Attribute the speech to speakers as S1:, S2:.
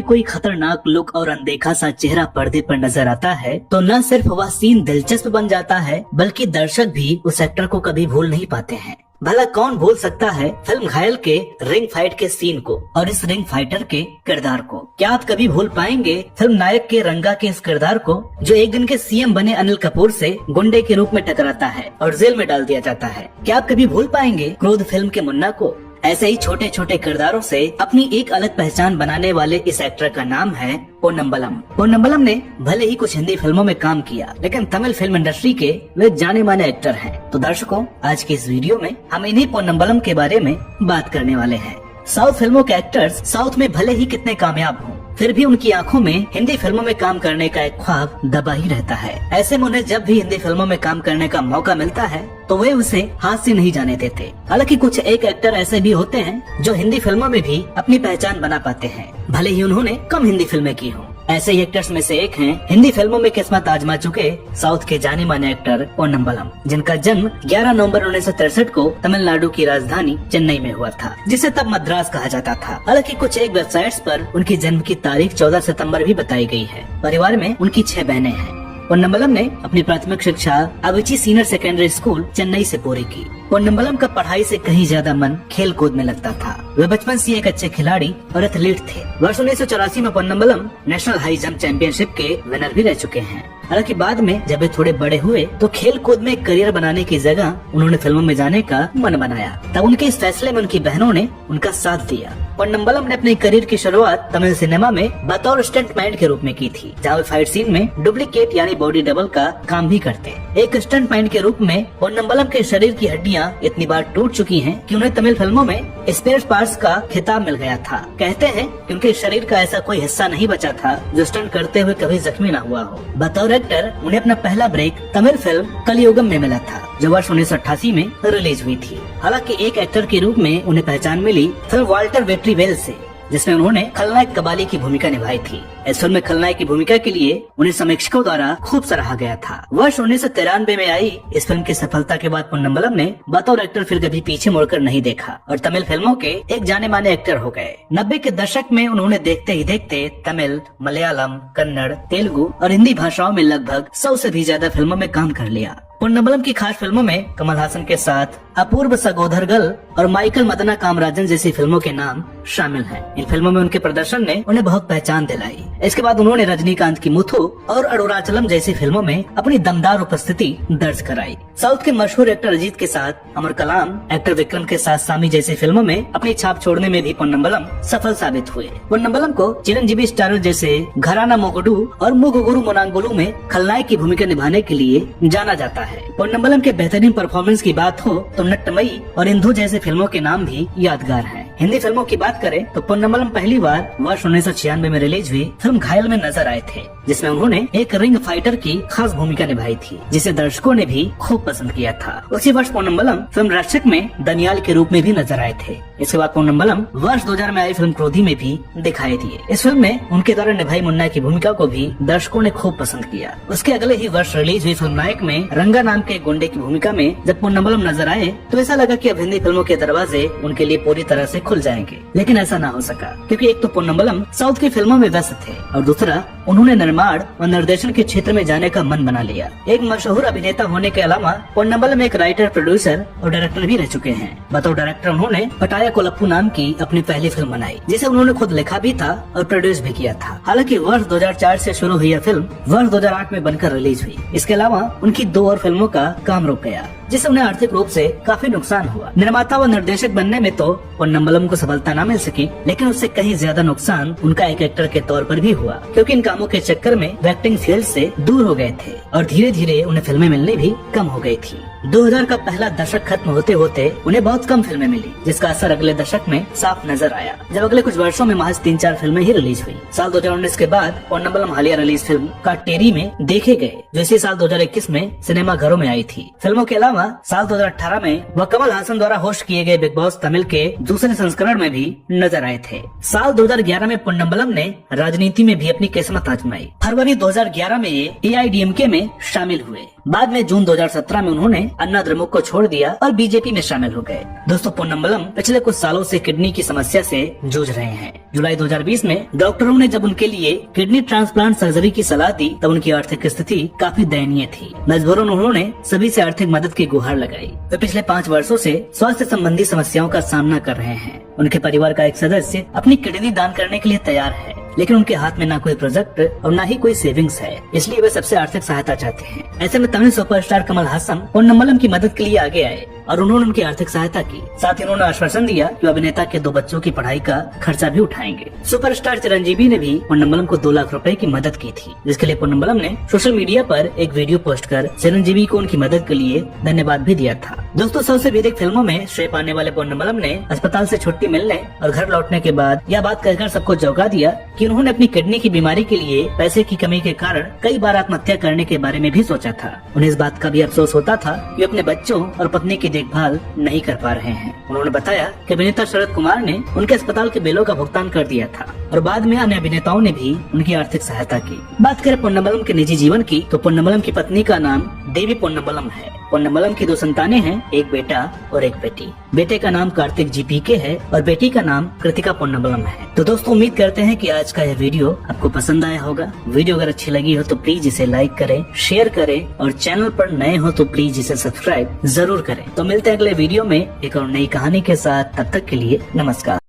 S1: कोई खतरनाक लुक और अनदेखा सा चेहरा पर्दे पर नजर आता है तो न सिर्फ वह सीन दिलचस्प बन जाता है बल्कि दर्शक भी उस एक्टर को कभी भूल नहीं पाते हैं। भला कौन भूल सकता है फिल्म घायल के रिंग फाइट के सीन को और इस रिंग फाइटर के किरदार को। क्या आप कभी भूल पाएंगे फिल्म नायक के रंगा के इस किरदार को, जो एक दिन के सीएम बने अनिल कपूर से गुंडे के रूप में टकराता है और जेल में डाल दिया जाता है। क्या आप कभी भूल पाएंगे क्रोध फिल्म के मुन्ना को। ऐसे ही छोटे छोटे किरदारों से अपनी एक अलग पहचान बनाने वाले इस एक्टर का नाम है पोन्नम्बलम। पोन्नम्बलम ने भले ही कुछ हिंदी फिल्मों में काम किया लेकिन तमिल फिल्म इंडस्ट्री के वे जाने माने एक्टर हैं। तो दर्शकों, आज के इस वीडियो में हम इन्हीं पोन्नम्बलम के बारे में बात करने वाले हैं। साउथ फिल्मों के एक्टर्स साउथ में भले ही कितने कामयाब हों, फिर भी उनकी आंखों में हिंदी फिल्मों में काम करने का एक ख्वाब दबा ही रहता है। ऐसे में उन्हें जब भी हिंदी फिल्मों में काम करने का मौका मिलता है तो वे उसे हाथ से नहीं जाने देते। हालांकि कुछ एक एक्टर ऐसे भी होते हैं जो हिंदी फिल्मों में भी अपनी पहचान बना पाते हैं, भले ही उन्होंने कम हिंदी फिल्में की हों। ऐसे ही एक्टर्स में से एक हैं हिंदी फिल्मों में किस्मत आजमा चुके साउथ के जाने माने एक्टर पोन्नम्बलम, जिनका जन्म 11 नवंबर 1963 को तमिलनाडु की राजधानी चेन्नई में हुआ था, जिसे तब मद्रास कहा जाता था। हालांकि कुछ एक वेबसाइट्स पर उनकी जन्म की तारीख 14 सितंबर भी बताई गई है। परिवार में उनकी 6 बहनें हैं। पोन्नम्बलम ने अपनी प्राथमिक शिक्षा अविची सीनियर सेकेंडरी स्कूल चेन्नई से पूरी की। पोन्नम्बलम का पढ़ाई से कहीं ज्यादा मन खेल कूद में लगता था। वे बचपन से एक अच्छे खिलाड़ी और एथलीट थे। वर्ष 1984 में पोन्नम्बलम नेशनल हाई जंप चैंपियनशिप के विनर भी रह चुके हैं। हालांकि बाद में जब वे थोड़े बड़े हुए तो खेल कूद में करियर बनाने की जगह उन्होंने फिल्मों में जाने का मन बनाया। तब उनके इस फैसले में उनकी बहनों ने उनका साथ दिया। पोन्नम्बलम ने अपने करियर की शुरुआत तमिल सिनेमा में बतौर स्टंटमैन के रूप में की थी, जहाँ वे फाइट सीन में डुप्लीकेट यानी बॉडी डबल का काम भी करते। एक स्टंटमैन के रूप में पोन्नम्बलम के शरीर की हड्डियां इतनी बार टूट चुकी हैं कि उन्हें तमिल फिल्मों में स्पेयर पार्ट्स का खिताब मिल गया था। कहते हैं कि उनके शरीर का ऐसा कोई हिस्सा नहीं बचा था जो स्टंट करते हुए कभी जख्मी न हुआ हो। बतौर एक्टर उन्हें अपना पहला ब्रेक तमिल फिल्म कलियुगम में मिला था, जो वर्ष 1988 में रिलीज हुई थी। हालांकि एक एक्टर के रूप में उन्हें पहचान मिली फिल्म वाल्टर वेट्री वेल से, जिसमें उन्होंने खलनायक कबाली की भूमिका निभाई थी। इस फिल्म में खलनायक की भूमिका के लिए उन्हें समीक्षकों द्वारा खूब सराहा गया था। वर्ष 1993 में आई इस फिल्म की सफलता के बाद पोन्नम्बलम ने बतौर एक्टर फिर कभी पीछे मुड़कर नहीं देखा और तमिल फिल्मों के एक जाने माने एक्टर हो गए। 90 के दशक में उन्होंने देखते ही देखते तमिल, मलयालम, कन्नड़, तेलुगु और हिंदी भाषाओं में लगभग 100 से भी ज्यादा फिल्मों में काम कर लिया। पोन्नम्बलम की खास फिल्मों में कमल हासन के साथ अपूर्व सगोदरगल और माइकल मदना कामराजन जैसी फिल्मों के नाम शामिल हैं। इन फिल्मों में उनके प्रदर्शन ने उन्हें बहुत पहचान दिलाई। इसके बाद उन्होंने रजनीकांत की मुथु और अरुणाचलम जैसी फिल्मों में अपनी दमदार उपस्थिति दर्ज कराई। साउथ के मशहूर एक्टर अजीत के साथ अमर कलाम, एक्टर विक्रम के साथ सामी जैसी फिल्मों में अपनी छाप छोड़ने में भी पोन्नम्बलम सफल साबित हुए। पोन्नम्बलम को चिरंजीवी स्टारर जैसे घराना मोगडू और मुगुगुरु मोनांगुलू में खलनायक की भूमिका निभाने के लिए जाना जाता है। पोन्नम्बलम के बेहतरीन परफॉर्मेंस की बात हो तो नट्टमई और इंदु जैसे फिल्मों के नाम भी यादगार हैं। हिंदी फिल्मों की बात करें तो पोन्नम्बलम पहली बार वर्ष 1996 में रिलीज हुई फिल्म घायल में नजर आए थे, जिसमें उन्होंने एक रिंग फाइटर की खास भूमिका निभाई थी, जिसे दर्शकों ने भी खूब पसंद किया था। उसी वर्ष पोन्नम्बलम फिल्म रक्षक में दनियाल के रूप में भी नजर आए थे। इसके बाद पोन्नम्बलम वर्ष 2000 में आई फिल्म क्रोधी में भी दिखाई दिए। इस फिल्म में उनके द्वारा निभाई मुन्ना की भूमिका को भी दर्शकों ने खूब पसंद किया। उसके अगले ही वर्ष रिलीज हुई फिल्म नायक में रंगा नाम के गुंडे की भूमिका में जब पोन्नम्बलम नजर आए तो ऐसा लगा कि अब हिंदी फिल्मों के दरवाजे उनके लिए पूरी तरह से खुल जाएंगे, लेकिन ऐसा ना हो सका, क्योंकि एक तो पोन्नम्बलम साउथ की फिल्मों में व्यस्त थे और दूसरा उन्होंने निर्माण और निर्देशन के क्षेत्र में जाने का मन बना लिया। एक मशहूर अभिनेता होने के अलावा पोन्नम्बलम एक राइटर, प्रोड्यूसर और डायरेक्टर भी रह चुके हैं। बतौर डायरेक्टर उन्होंने पटाया कोलप्पू नाम की अपनी पहली फिल्म बनाई, जिसे उन्होंने खुद लिखा भी था और प्रोड्यूस भी किया था। हालांकि वर्ष 2004 से शुरू हुई यह फिल्म वर्ष 2008 में बनकर रिलीज हुई। इसके अलावा उनकी 2 और फिल्मों का काम रुक गया, जिससे उन्हें आर्थिक रूप से काफी नुकसान हुआ। निर्माता व निर्देशक बनने में तो पोन्नम्बलम को सफलता न मिल सकी, लेकिन उससे कहीं ज्यादा नुकसान उनका एक एक्टर के तौर पर भी हुआ, क्योंकि इन कामों के चक्कर में वे एक्टिंग फील्ड से दूर हो गए थे और धीरे धीरे उन्हें फिल्में मिलनी भी कम हो गई थी। 2000 का पहला दशक खत्म होते होते उन्हें बहुत कम फिल्में मिली, जिसका असर अगले दशक में साफ नजर आया, जब अगले कुछ वर्षों में महज 3-4 फिल्में ही रिलीज हुई। साल 2019 के बाद पोन्नम्बलम हालिया रिलीज फिल्म काटेरी में देखे गए, जो इसी साल 2021 में सिनेमा घरों में आई थी। फिल्मों के अलावा साल 2018 में वह कमल हासन द्वारा होस्ट किए गए बिग बॉस तमिल के दूसरे संस्करण में भी नजर आए थे। साल 2011 में पोन्नम्बलम ने राजनीति में भी अपनी किस्मत आजमाई। फरवरी 2011 में ये AIDMK में शामिल हुए। बाद में जून 2017 में उन्होंने अन्ना द्रमुक को छोड़ दिया और बीजेपी में शामिल हो गए। दोस्तों, पोन्नम्बलम पिछले कुछ सालों से किडनी की समस्या से जूझ रहे हैं। जुलाई 2020 में डॉक्टरों ने जब उनके लिए किडनी ट्रांसप्लांट सर्जरी की सलाह दी तब उनकी आर्थिक स्थिति काफी दयनीय थी। मजबूरन उन्होंने सभी से आर्थिक मदद की गुहार लगाई। वे पिछले 5 वर्षों से स्वास्थ्य संबंधी समस्याओं का सामना कर रहे हैं। उनके परिवार का एक सदस्य अपनी किडनी दान करने के लिए तैयार है, लेकिन उनके हाथ में ना कोई प्रोजेक्ट और ना ही कोई सेविंग्स है, इसलिए वे सबसे आर्थिक सहायता चाहते हैं। ऐसे में तमिल सुपरस्टार कमल हासन पोन्नम्बलम की मदद के लिए आगे आए और उन्होंने उनकी आर्थिक सहायता की। साथ ही उन्होंने आश्वासन दिया कि अभिनेता के 2 बच्चों की पढ़ाई का खर्चा भी उठाएंगे। सुपरस्टार चिरंजीवी ने भी पोन्नम्बलम को 2 लाख रुपए की मदद की थी, जिसके लिए पोन्नम्बलम ने सोशल मीडिया पर एक वीडियो पोस्ट कर चिरंजीवी को उनकी मदद के लिए धन्यवाद भी दिया था। दोस्तों, सबसे अधिक फिल्मों में श्रेय पाने वाले पोन्नम्बलम ने अस्पताल से छुट्टी मिलने और घर लौटने के बाद यह बात कहकर सबको चौंका दिया कि उन्होंने अपनी किडनी की बीमारी के लिए पैसे की कमी के कारण कई बार आत्महत्या करने के बारे में भी सोचा था। उन्हें इस बात का भी अफसोस होता था कि अपने बच्चों और पत्नी की देखभाल नहीं कर पा रहे हैं। उन्होंने बताया कि अभिनेता शरद कुमार ने उनके अस्पताल के बिलों का भुगतान कर दिया था और बाद में अन्य अभिनेताओं ने भी उनकी आर्थिक सहायता की। बात करें पोन्नम्बलम के निजी जीवन की, तो पोन्नम्बलम की पत्नी का नाम देवी पोन्नम्बलम है। पोन्नम्बलम की 2 संतानें हैं, एक बेटा और एक बेटी। बेटे का नाम कार्तिक GPK है और बेटी का नाम कृतिका पोन्नम्बलम है। तो दोस्तों, उम्मीद करते हैं कि आज का यह वीडियो आपको पसंद आया होगा। वीडियो अगर अच्छी लगी हो तो प्लीज इसे लाइक करें, शेयर करें और चैनल पर नए हो तो प्लीज इसे सब्सक्राइब जरूर करें। तो मिलते हैं अगले वीडियो में एक और नई कहानी के साथ। तब तक के लिए नमस्कार।